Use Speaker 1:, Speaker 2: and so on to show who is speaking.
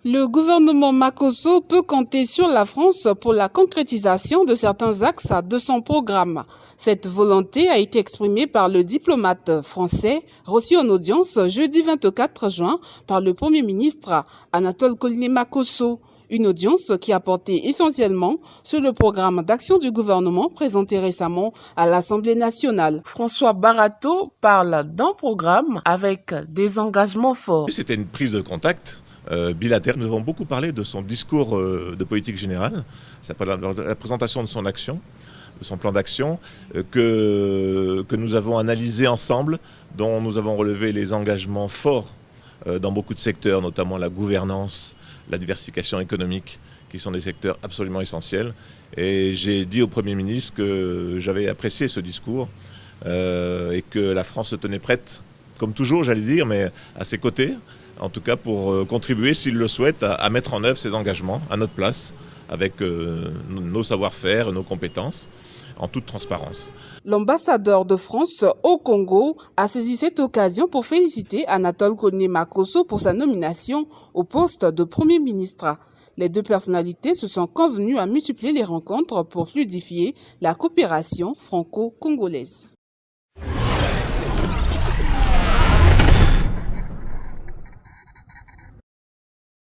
Speaker 1: Le gouvernement Makosso peut compter sur la France pour la concrétisation de certains axes de son programme. Cette volonté a été exprimée par le diplomate français reçu en audience jeudi 24 juin par le Premier ministre Anatole Makosso. Une audience qui a porté essentiellement sur le programme d'action du gouvernement présenté récemment à l'Assemblée nationale. François Barato parle d'un programme avec des engagements forts.
Speaker 2: C'était une prise de contact bilatérale. Nous avons beaucoup parlé de son discours de politique générale, la présentation de son action, de son plan d'action, que nous avons analysé ensemble, dont nous avons relevé les engagements forts dans beaucoup de secteurs, notamment la gouvernance, la diversification économique, qui sont des secteurs absolument essentiels. Et j'ai dit au Premier ministre que j'avais apprécié ce discours et que la France se tenait prête, comme toujours j'allais dire, mais à ses côtés, en tout cas pour contribuer, s'il le souhaite, à mettre en œuvre ces engagements à notre place, avec nos savoir-faire, nos compétences, en toute transparence.
Speaker 1: L'ambassadeur de France au Congo a saisi cette occasion pour féliciter Anatole Makosso pour sa nomination au poste de Premier ministre. Les deux personnalités se sont convenues à multiplier les rencontres pour fluidifier la coopération franco-congolaise.